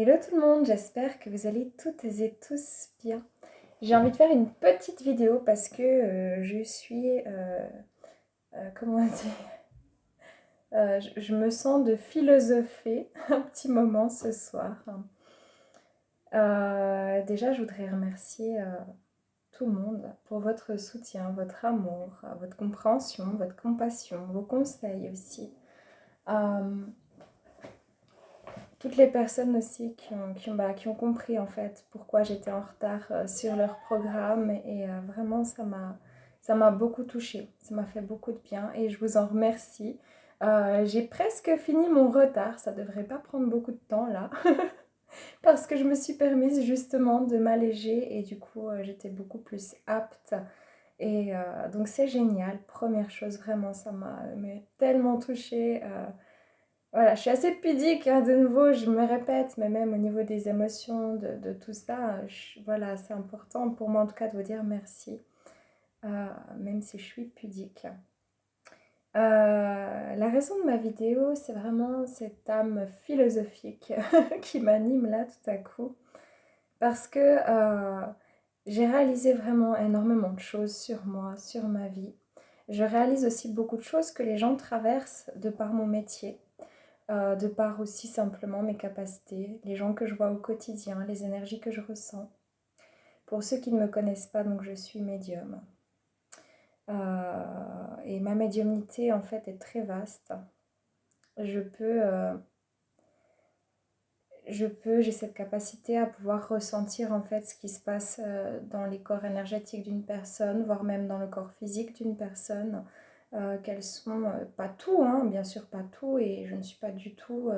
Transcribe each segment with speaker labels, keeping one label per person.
Speaker 1: Hello tout le monde, j'espère que vous allez toutes et tous bien. J'ai envie de faire une petite vidéo parce que je suis, comment dire, je me sens de philosopher un petit moment ce soir. Déjà, je voudrais remercier tout le monde pour votre soutien, votre amour, votre compréhension, votre compassion, vos conseils aussi. Euh, Toutes les personnes aussi qui ont compris en fait pourquoi j'étais en retard sur leur programme et vraiment ça m'a beaucoup touchée, ça m'a fait beaucoup de bien et je vous en remercie. J'ai presque fini mon retard, ça devrait pas prendre beaucoup de temps là parce que je me suis permise justement de m'alléger et du coup j'étais beaucoup plus apte et donc c'est génial. Première chose, vraiment ça m'a tellement touchée. Voilà, je suis assez pudique, hein, de nouveau, je me répète, mais même au niveau des émotions, de tout ça, voilà, c'est important pour moi en tout cas de vous dire merci, même si je suis pudique. La raison de ma vidéo, c'est vraiment cette âme philosophique qui m'anime là tout à coup, parce que j'ai réalisé vraiment énormément de choses sur moi, sur ma vie. Je réalise aussi beaucoup de choses que les gens traversent de par mon métier. De par aussi simplement mes capacités, les gens que je vois au quotidien, les énergies que je ressens. Pour ceux qui ne me connaissent pas, donc je suis médium. Et ma médiumnité en fait est très vaste. Je peux, euh, j'ai cette capacité à pouvoir ressentir en fait ce qui se passe dans les corps énergétiques d'une personne, voire même dans le corps physique d'une personne. Qu'elles sont, pas tout, hein, bien sûr pas tout, et je ne suis pas du tout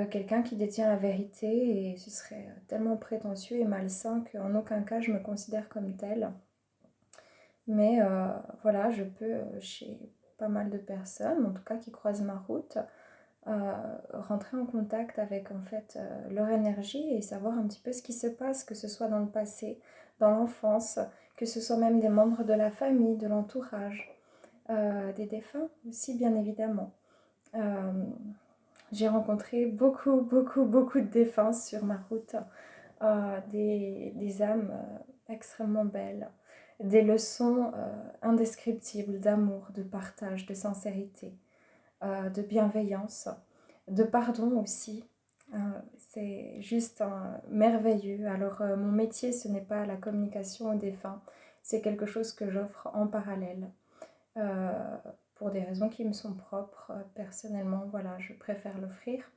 Speaker 1: quelqu'un qui détient la vérité et ce serait tellement prétentieux et malsain qu'en aucun cas je me considère comme telle. Mais voilà, je peux, chez pas mal de personnes, en tout cas qui croisent ma route, rentrer en contact avec en fait leur énergie et savoir un petit peu ce qui se passe, que ce soit dans le passé, dans l'enfance, que ce soit même des membres de la famille, de l'entourage, des défunts aussi bien évidemment. J'ai rencontré beaucoup de défunts sur ma route, des âmes extrêmement belles, des leçons indescriptibles d'amour, de partage, de sincérité, de bienveillance, de pardon aussi. C'est juste merveilleux. Alors mon métier, ce n'est pas la communication aux défunts, c'est quelque chose que j'offre en parallèle. Euh, pour des raisons qui me sont propres. Personnellement, voilà, je préfère l'offrir.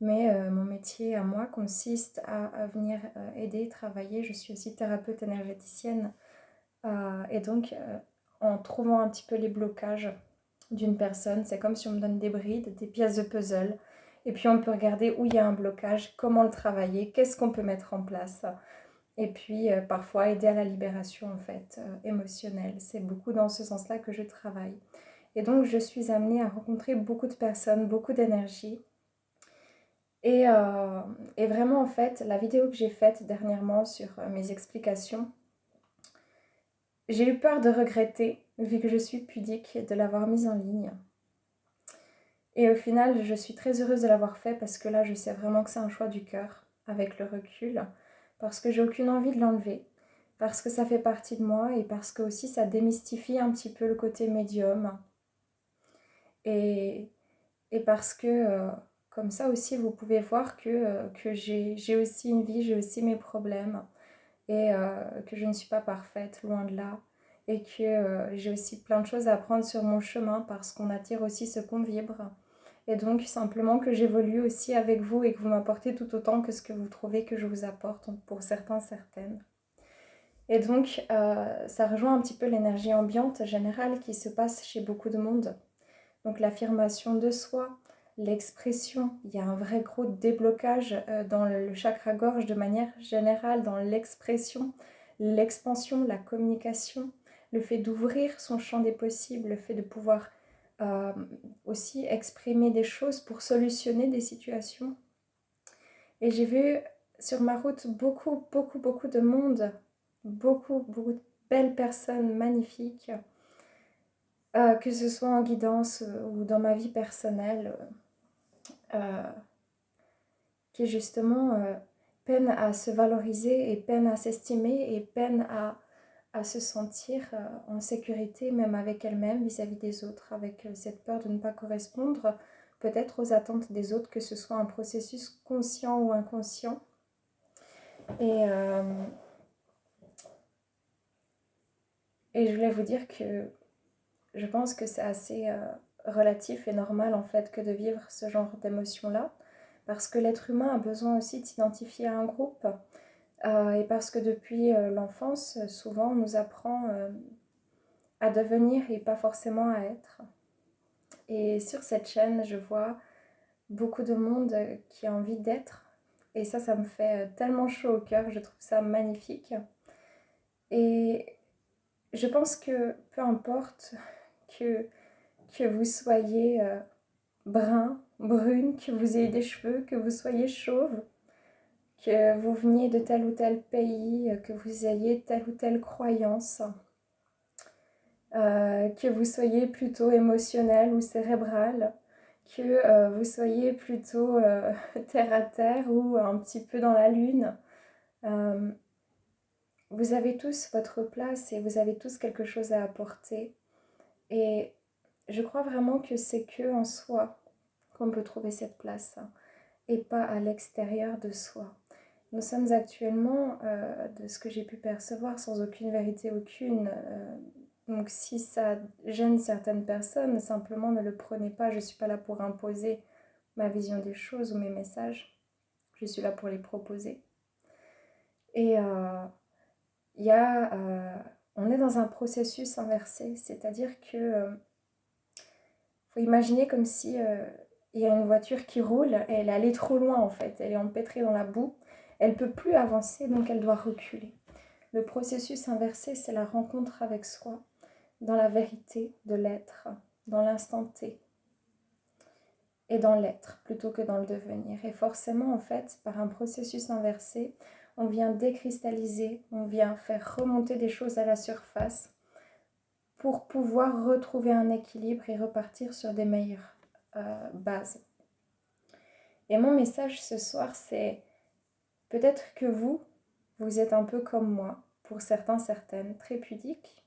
Speaker 1: Mais mon métier à moi consiste à venir aider, travailler. Je suis aussi thérapeute énergéticienne. Et donc, en trouvant un petit peu les blocages d'une personne, c'est comme si on me donne des brides, des pièces de puzzle. Et puis on peut regarder où il y a un blocage, comment le travailler, qu'est-ce qu'on peut mettre en place. Et puis parfois aider à la libération en fait émotionnelle. C'est beaucoup dans ce sens-là que je travaille. Et donc je suis amenée à rencontrer beaucoup de personnes, beaucoup d'énergie. Et, euh, et vraiment en fait, la vidéo que j'ai faite dernièrement sur mes explications, j'ai eu peur de regretter, vu que je suis pudique, de l'avoir mise en ligne. Et au final, je suis très heureuse de l'avoir fait parce que là, je sais vraiment que c'est un choix du cœur, avec le recul, parce que j'ai aucune envie de l'enlever, parce que ça fait partie de moi et parce que aussi ça démystifie un petit peu le côté médium. Et, et parce que comme ça aussi, vous pouvez voir que j'ai aussi une vie, j'ai aussi mes problèmes et que je ne suis pas parfaite, loin de là. Et que j'ai aussi plein de choses à apprendre sur mon chemin parce qu'on attire aussi ce qu'on vibre. Et donc simplement que j'évolue aussi avec vous et que vous m'apportez tout autant que ce que vous trouvez que je vous apporte, pour certains, certaines. Et donc ça rejoint un petit peu l'énergie ambiante générale qui se passe chez beaucoup de monde. Donc l'affirmation de soi, l'expression, il y a un vrai gros déblocage dans le chakra gorge de manière générale, dans l'expression, l'expansion, la communication, le fait d'ouvrir son champ des possibles, le fait de pouvoir euh, aussi exprimer des choses pour solutionner des situations. Et j'ai vu sur ma route beaucoup de monde, beaucoup de belles personnes magnifiques, que ce soit en guidance ou dans ma vie personnelle. Euh, qui justement peinent à se valoriser et peinent à s'estimer et peinent à se sentir en sécurité même avec elles-mêmes vis-à-vis des autres, avec cette peur de ne pas correspondre peut-être aux attentes des autres, que ce soit un processus conscient ou inconscient. Et, euh, et je voulais vous dire que je pense que c'est assez relatif et normal en fait que de vivre ce genre d'émotions-là, parce que l'être humain a besoin aussi de s'identifier à un groupe, et parce que depuis l'enfance, souvent on nous apprend à devenir et pas forcément à être. Et sur cette chaîne, je vois beaucoup de monde qui a envie d'être, et ça me fait tellement chaud au cœur, je trouve ça magnifique. Et je pense que peu importe que, que vous soyez brun, brune, que vous ayez des cheveux, que vous soyez chauve, que vous veniez de tel ou tel pays, que vous ayez telle ou telle croyance, que vous soyez plutôt émotionnel ou cérébral, que vous soyez plutôt terre à terre ou un petit peu dans la lune. Euh, vous avez tous votre place et vous avez tous quelque chose à apporter. Et je crois vraiment que c'est que en soi qu'on peut trouver cette place, hein, et pas à l'extérieur de soi. Nous sommes actuellement, de ce que j'ai pu percevoir, sans aucune vérité aucune. Donc si ça gêne certaines personnes, simplement ne le prenez pas. Je ne suis pas là pour imposer ma vision des choses ou mes messages. Je suis là pour les proposer. Et on est dans un processus inversé, c'est-à-dire que faut imaginer comme si il y a une voiture qui roule et elle est allée trop loin en fait, elle est empêtrée dans la boue, elle ne peut plus avancer donc elle doit reculer. Le processus inversé, c'est la rencontre avec soi, dans la vérité de l'être, dans l'instant T et dans l'être plutôt que dans le devenir. Et forcément en fait, par un processus inversé, on vient décristalliser, on vient faire remonter des choses à la surface pour pouvoir retrouver un équilibre et repartir sur des meilleures bases. Et mon message ce soir, c'est peut-être que vous êtes un peu comme moi, pour certains, certaines, très pudiques,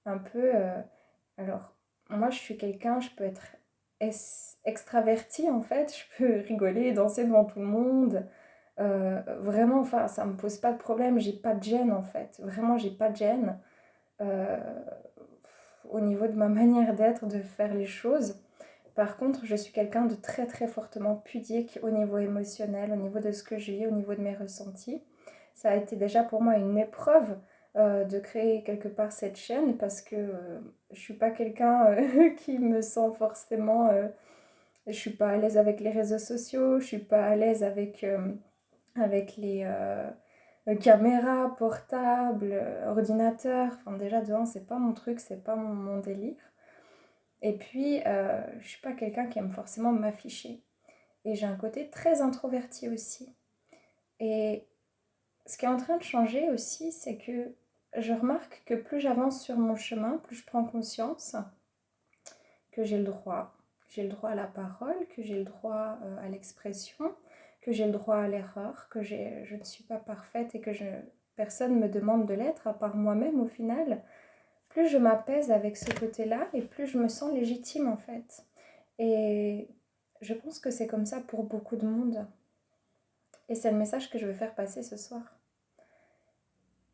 Speaker 1: un peu... alors, moi je suis quelqu'un, je peux être extravertie en fait, je peux rigoler, danser devant tout le monde, vraiment, enfin, ça me pose pas de problème, j'ai pas de gêne en fait, vraiment j'ai pas de gêne. Euh, Au niveau de ma manière d'être, de faire les choses. Par contre, je suis quelqu'un de très très fortement pudique au niveau émotionnel, au niveau de ce que je vis, au niveau de mes ressentis. Ça a été déjà pour moi une épreuve de créer quelque part cette chaîne parce que je suis pas quelqu'un qui me sent forcément... je suis pas à l'aise avec les réseaux sociaux, je suis pas à l'aise avec les caméras portables, ordinateurs. Enfin déjà de un, c'est pas mon truc, c'est pas mon délire. Et puis, je suis pas quelqu'un qui aime forcément m'afficher. Et j'ai un côté très introverti aussi. Et ce qui est en train de changer aussi, c'est que je remarque que plus j'avance sur mon chemin, plus je prends conscience que j'ai le droit. J'ai le droit à la parole, que j'ai le droit à l'expression, que j'ai le droit à l'erreur, que je ne suis pas parfaite et que personne ne me demande de l'être, à part moi-même au final. Plus je m'apaise avec ce côté-là et plus je me sens légitime en fait. Et je pense que c'est comme ça pour beaucoup de monde. Et c'est le message que je veux faire passer ce soir.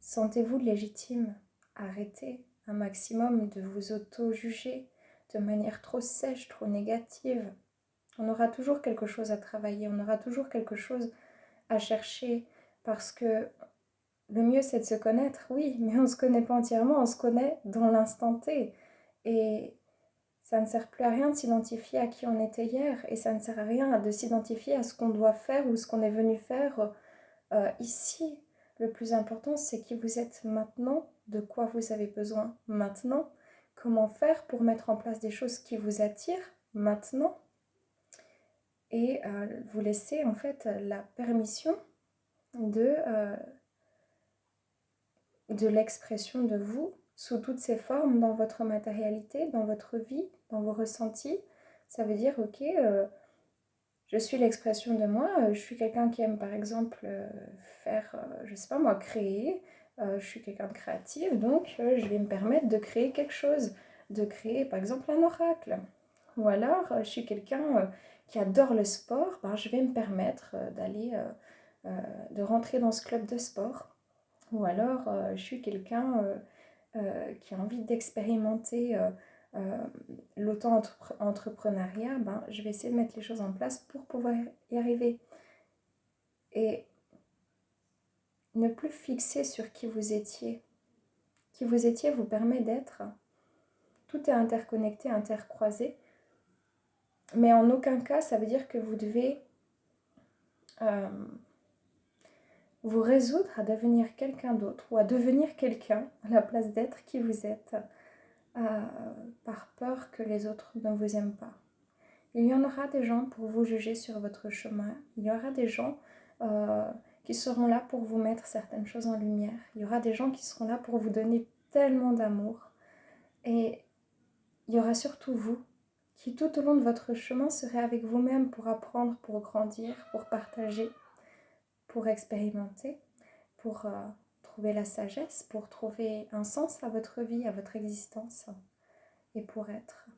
Speaker 1: Sentez-vous légitime. Arrêtez un maximum de vous auto-juger de manière trop sèche, trop négative. On aura toujours quelque chose à travailler, on aura toujours quelque chose à chercher parce que le mieux c'est de se connaître, oui, mais on ne se connaît pas entièrement, on se connaît dans l'instant T. Et ça ne sert plus à rien de s'identifier à qui on était hier et ça ne sert à rien de s'identifier à ce qu'on doit faire ou ce qu'on est venu faire ici. Le plus important, c'est qui vous êtes maintenant, de quoi vous avez besoin maintenant, comment faire pour mettre en place des choses qui vous attirent maintenant et vous laisser en fait la permission de l'expression de vous sous toutes ses formes dans votre matérialité, dans votre vie, dans vos ressentis. Ça veut dire, ok, je suis l'expression de moi. Je suis quelqu'un qui aime par exemple faire, je sais pas moi, créer. Je suis quelqu'un de créatif, donc je vais me permettre de créer quelque chose, de créer par exemple un oracle. Ou alors, je suis quelqu'un qui adore le sport, ben, je vais me permettre de rentrer dans ce club de sport. Ou alors, je suis quelqu'un qui a envie d'expérimenter l'auto-entrepreneuriat, ben, je vais essayer de mettre les choses en place pour pouvoir y arriver. Et ne plus fixer sur qui vous étiez. Qui vous étiez vous permet d'être. Tout est interconnecté, intercroisé. Mais en aucun cas, ça veut dire que vous devez vous résoudre à devenir quelqu'un d'autre ou à devenir quelqu'un à la place d'être qui vous êtes par peur que les autres ne vous aiment pas. Il y en aura des gens pour vous juger sur votre chemin. Il y aura des gens qui seront là pour vous mettre certaines choses en lumière. Il y aura des gens qui seront là pour vous donner tellement d'amour. Et il y aura surtout vous qui tout au long de votre chemin serez avec vous-même pour apprendre, pour grandir, pour partager, pour expérimenter, pour trouver la sagesse, pour trouver un sens à votre vie, à votre existence et pour être.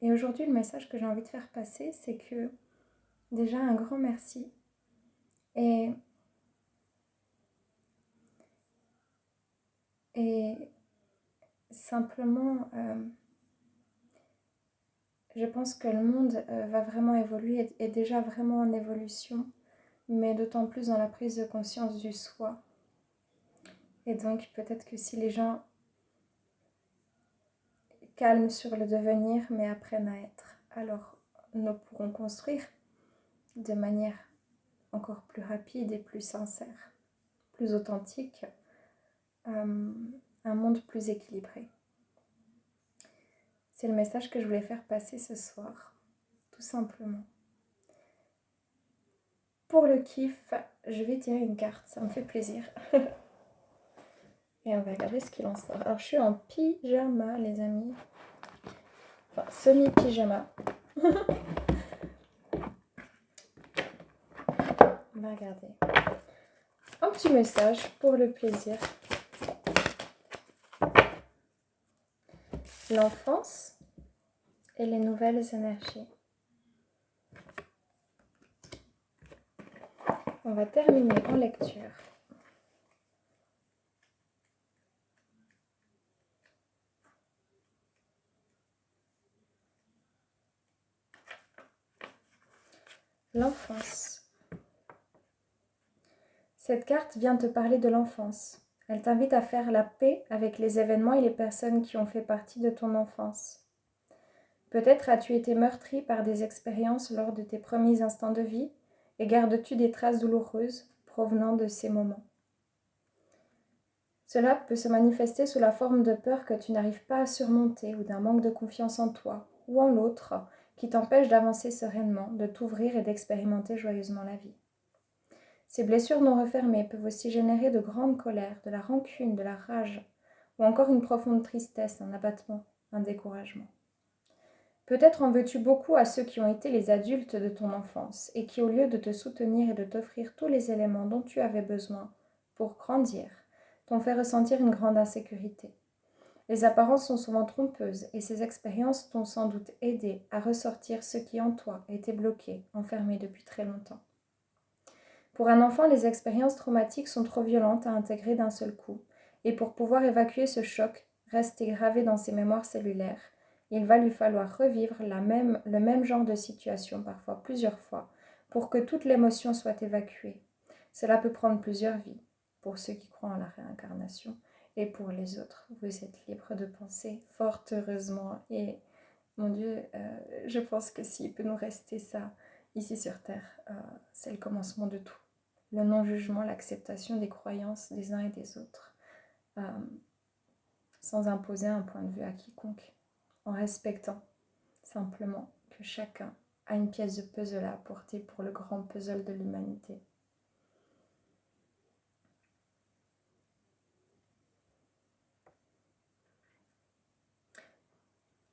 Speaker 1: Et aujourd'hui, le message que j'ai envie de faire passer, c'est que déjà un grand merci et simplement, je pense que le monde va vraiment évoluer, est déjà vraiment en évolution, mais d'autant plus dans la prise de conscience du soi. Et donc peut-être que si les gens calment sur le devenir, mais apprennent à être, alors nous pourrons construire de manière encore plus rapide et plus sincère, plus authentique, un monde plus équilibré. C'est le message que je voulais faire passer ce soir, tout simplement. Pour le kiff, je vais tirer une carte, ça me fait plaisir. Et on va regarder ce qu'il en sort. Alors je suis en pyjama les amis. Enfin semi-pyjama. On va regarder. Un petit message pour le plaisir. L'enfance et les nouvelles énergies. On va terminer en lecture. L'enfance. Cette carte vient te parler de l'enfance. Elle t'invite à faire la paix avec les événements et les personnes qui ont fait partie de ton enfance. Peut-être as-tu été meurtri par des expériences lors de tes premiers instants de vie et gardes-tu des traces douloureuses provenant de ces moments. Cela peut se manifester sous la forme de peur que tu n'arrives pas à surmonter ou d'un manque de confiance en toi ou en l'autre qui t'empêche d'avancer sereinement, de t'ouvrir et d'expérimenter joyeusement la vie. Ces blessures non refermées peuvent aussi générer de grandes colères, de la rancune, de la rage ou encore une profonde tristesse, un abattement, un découragement. Peut-être en veux-tu beaucoup à ceux qui ont été les adultes de ton enfance et qui, au lieu de te soutenir et de t'offrir tous les éléments dont tu avais besoin pour grandir, t'ont fait ressentir une grande insécurité. Les apparences sont souvent trompeuses et ces expériences t'ont sans doute aidé à ressortir ce qui en toi était bloqué, enfermé depuis très longtemps. Pour un enfant, les expériences traumatiques sont trop violentes à intégrer d'un seul coup, et pour pouvoir évacuer ce choc, resté gravé dans ses mémoires cellulaires, il va lui falloir revivre le même genre de situation, parfois plusieurs fois, pour que toute l'émotion soit évacuée. Cela peut prendre plusieurs vies, pour ceux qui croient en la réincarnation, et pour les autres, vous êtes libre de penser, fort heureusement. Et mon Dieu, je pense que s'il peut nous rester ça ici sur Terre, c'est le commencement de tout. Le non-jugement, l'acceptation des croyances des uns et des autres, sans imposer un point de vue à quiconque, en respectant simplement que chacun a une pièce de puzzle à apporter pour le grand puzzle de l'humanité.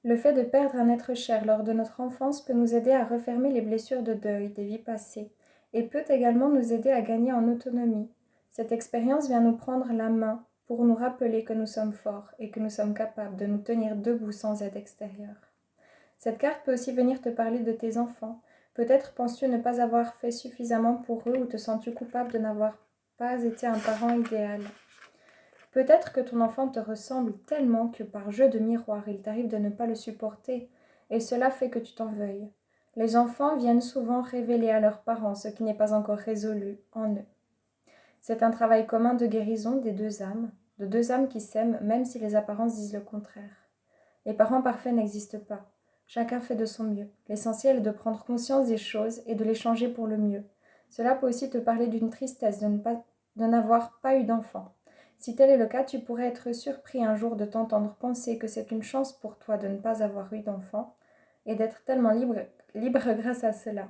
Speaker 1: Le fait de perdre un être cher lors de notre enfance peut nous aider à refermer les blessures de deuil des vies passées et peut également nous aider à gagner en autonomie. Cette expérience vient nous prendre la main pour nous rappeler que nous sommes forts et que nous sommes capables de nous tenir debout sans aide extérieure. Cette carte peut aussi venir te parler de tes enfants. Peut-être penses-tu ne pas avoir fait suffisamment pour eux ou te sens-tu coupable de n'avoir pas été un parent idéal. Peut-être que ton enfant te ressemble tellement que par jeu de miroir, il t'arrive de ne pas le supporter, et cela fait que tu t'en veuilles. Les enfants viennent souvent révéler à leurs parents ce qui n'est pas encore résolu en eux. C'est un travail commun de guérison des deux âmes, de deux âmes qui s'aiment même si les apparences disent le contraire. Les parents parfaits n'existent pas. Chacun fait de son mieux. L'essentiel est de prendre conscience des choses et de les changer pour le mieux. Cela peut aussi te parler d'une tristesse de n'avoir pas eu d'enfant. Si tel est le cas, tu pourrais être surpris un jour de t'entendre penser que c'est une chance pour toi de ne pas avoir eu d'enfant et d'être tellement libre grâce à cela.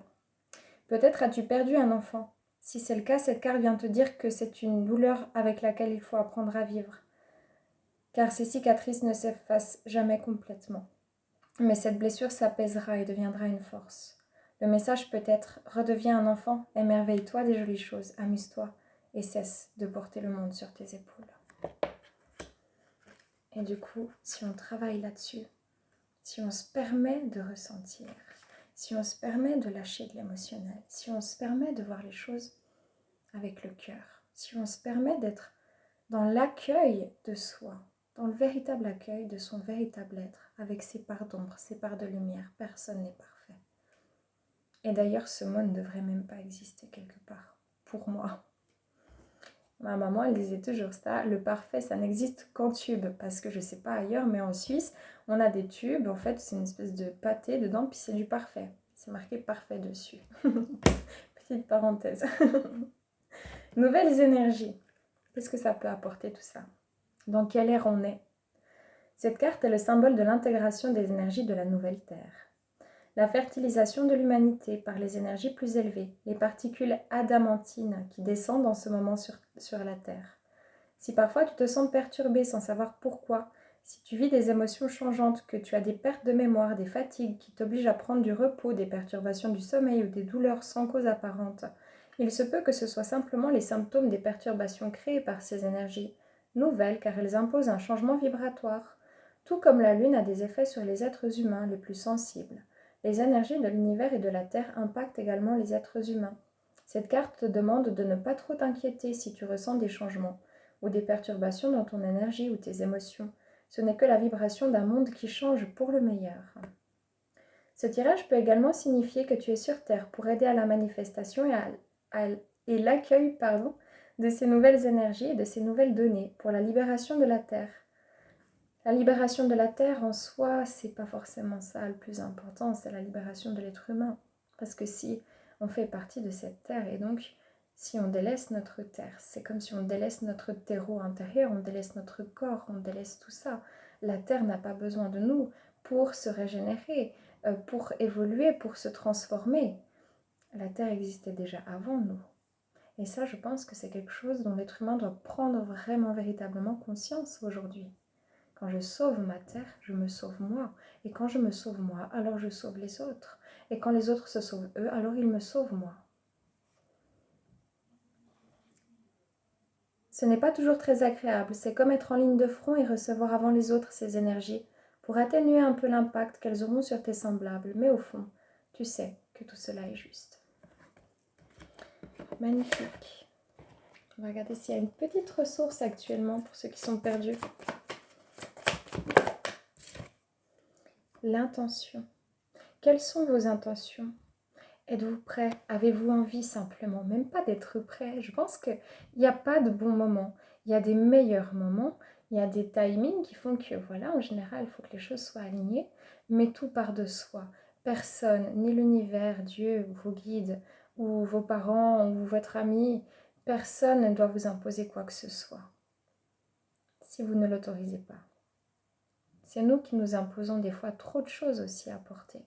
Speaker 1: Peut-être as-tu perdu un enfant. Si c'est le cas, cette carte vient te dire que c'est une douleur avec laquelle il faut apprendre à vivre, car ces cicatrices ne s'effacent jamais complètement. Mais cette blessure s'apaisera et deviendra une force. Le message peut être: redeviens un enfant, émerveille-toi des jolies choses, amuse-toi et cesse de porter le monde sur tes épaules. Et du coup, si on travaille là-dessus, si on se permet de ressentir, si on se permet de lâcher de l'émotionnel, si on se permet de voir les choses avec le cœur, si on se permet d'être dans l'accueil de soi, dans le véritable accueil de son véritable être, avec ses parts d'ombre, ses parts de lumière, personne n'est parfait. Et d'ailleurs, ce mot ne devrait même pas exister quelque part, pour moi. Ma maman, elle disait toujours ça, le parfait, ça n'existe qu'en tube, parce que je sais pas ailleurs, mais en Suisse, on a des tubes, en fait, c'est une espèce de pâté dedans, puis c'est du parfait. C'est marqué parfait dessus. Petite parenthèse. Nouvelles énergies. Qu'est-ce que ça peut apporter tout ça? Dans quelle ère on est? Cette carte est le symbole de l'intégration des énergies de la nouvelle Terre. La fertilisation de l'humanité par les énergies plus élevées, les particules adamantines qui descendent en ce moment sur la Terre. Si parfois tu te sens perturbé sans savoir pourquoi, si tu vis des émotions changeantes, que tu as des pertes de mémoire, des fatigues qui t'obligent à prendre du repos, des perturbations du sommeil ou des douleurs sans cause apparente, il se peut que ce soit simplement les symptômes des perturbations créées par ces énergies nouvelles car elles imposent un changement vibratoire, tout comme la Lune a des effets sur les êtres humains les plus sensibles. Les énergies de l'univers et de la Terre impactent également les êtres humains. Cette carte te demande de ne pas trop t'inquiéter si tu ressens des changements ou des perturbations dans ton énergie ou tes émotions. Ce n'est que la vibration d'un monde qui change pour le meilleur. Ce tirage peut également signifier que tu es sur Terre pour aider à la manifestation et l'accueil de ces nouvelles énergies et de ces nouvelles données pour la libération de la Terre. La libération de la Terre en soi, c'est pas forcément ça le plus important, c'est la libération de l'être humain. Parce que si on fait partie de cette Terre et donc si on délaisse notre Terre, c'est comme si on délaisse notre terreau intérieur, on délaisse notre corps, on délaisse tout ça. La Terre n'a pas besoin de nous pour se régénérer, pour évoluer, pour se transformer. La Terre existait déjà avant nous. Et ça, je pense que c'est quelque chose dont l'être humain doit prendre vraiment, véritablement conscience aujourd'hui. Quand je sauve ma terre, je me sauve moi. Et quand je me sauve moi, alors je sauve les autres. Et quand les autres se sauvent eux, alors ils me sauvent moi. Ce n'est pas toujours très agréable, c'est comme être en ligne de front et recevoir avant les autres ces énergies, pour atténuer un peu l'impact qu'elles auront sur tes semblables. Mais au fond, tu sais que tout cela est juste. Magnifique. On va regarder s'il y a une petite ressource actuellement pour ceux qui sont perdus. L'intention. Quelles sont vos intentions? Êtes-vous prêt? Avez-vous envie simplement? Même pas d'être prêt. Je pense qu'il n'y a pas de bon moment. Il y a des meilleurs moments. Il y a des timings qui font que, voilà, en général, il faut que les choses soient alignées. Mais tout part de soi. Personne, ni l'univers, Dieu, vos guides, ou vos parents, ou votre ami, personne ne doit vous imposer quoi que ce soit. Si vous ne l'autorisez pas. C'est nous qui nous imposons des fois trop de choses aussi à porter.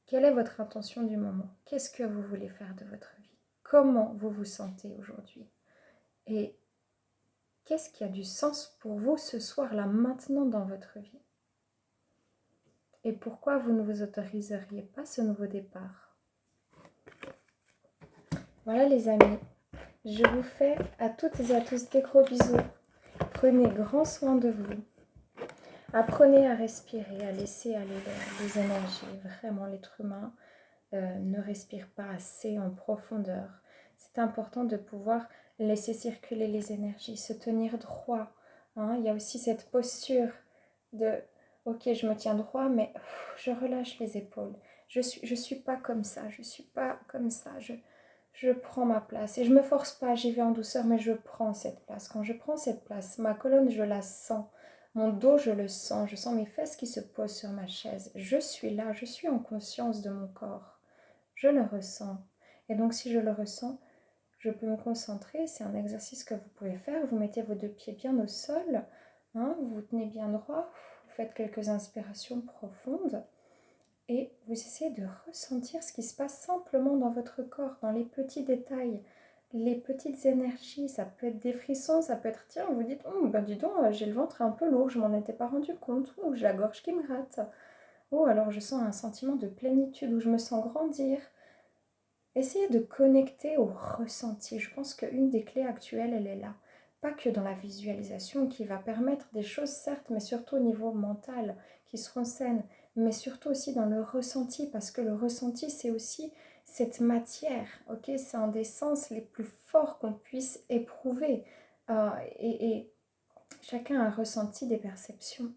Speaker 1: Quelle est votre intention du moment? Qu'est-ce que vous voulez faire de votre vie? Comment vous vous sentez aujourd'hui? Et qu'est-ce qui a du sens pour vous ce soir-là, maintenant dans votre vie? et pourquoi vous ne vous autoriseriez pas ce nouveau départ. Voilà les amis, je vous fais à toutes et à tous des gros bisous. Prenez grand soin de vous. Apprenez à respirer, à laisser aller les énergies. Vraiment, l'être humain ne respire pas assez en profondeur. C'est important de pouvoir laisser circuler les énergies, se tenir droit. Hein. Il y a aussi cette posture de « Ok, je me tiens droit, mais je relâche les épaules. Je suis pas comme ça, je suis pas comme ça. Je prends ma place et je me force pas, j'y vais en douceur, mais je prends cette place. Quand je prends cette place, ma colonne, je la sens. Mon dos, je le sens. Je sens mes fesses qui se posent sur ma chaise. Je suis là, je suis en conscience de mon corps. Je le ressens. Et donc, si je le ressens, je peux me concentrer. C'est un exercice que vous pouvez faire. Vous mettez vos deux pieds bien au sol. Hein, vous vous tenez bien droit. Vous faites quelques inspirations profondes. Et vous essayez de ressentir ce qui se passe simplement dans votre corps, dans les petits détails, les petites énergies. Ça peut être des frissons, ça peut être, tiens, vous dites, oh, ben dis donc, j'ai le ventre un peu lourd, je m'en étais pas rendu compte, ou j'ai la gorge qui me gratte. Oh, alors je sens un sentiment de plénitude, où je me sens grandir. Essayez de connecter au ressenti. Je pense qu'une des clés actuelles, elle est là. Pas que dans la visualisation qui va permettre des choses, certes, mais surtout au niveau mental, qui seront saines, mais surtout aussi dans le ressenti, parce que le ressenti, c'est aussi cette matière, ok? C'est un des sens les plus forts qu'on puisse éprouver. Et chacun a un ressenti, des perceptions.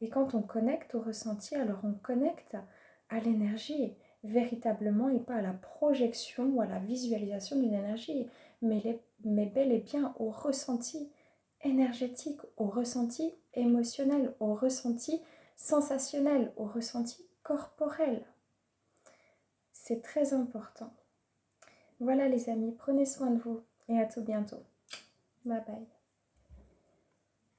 Speaker 1: Et quand on connecte au ressenti, alors on connecte à l'énergie véritablement et pas à la projection ou à la visualisation d'une énergie, mais bel et bien au ressenti énergétique, au ressenti émotionnel, au ressenti sensationnel, au ressenti corporel. C'est très important. Voilà les amis, prenez soin de vous et à tout bientôt. Bye bye.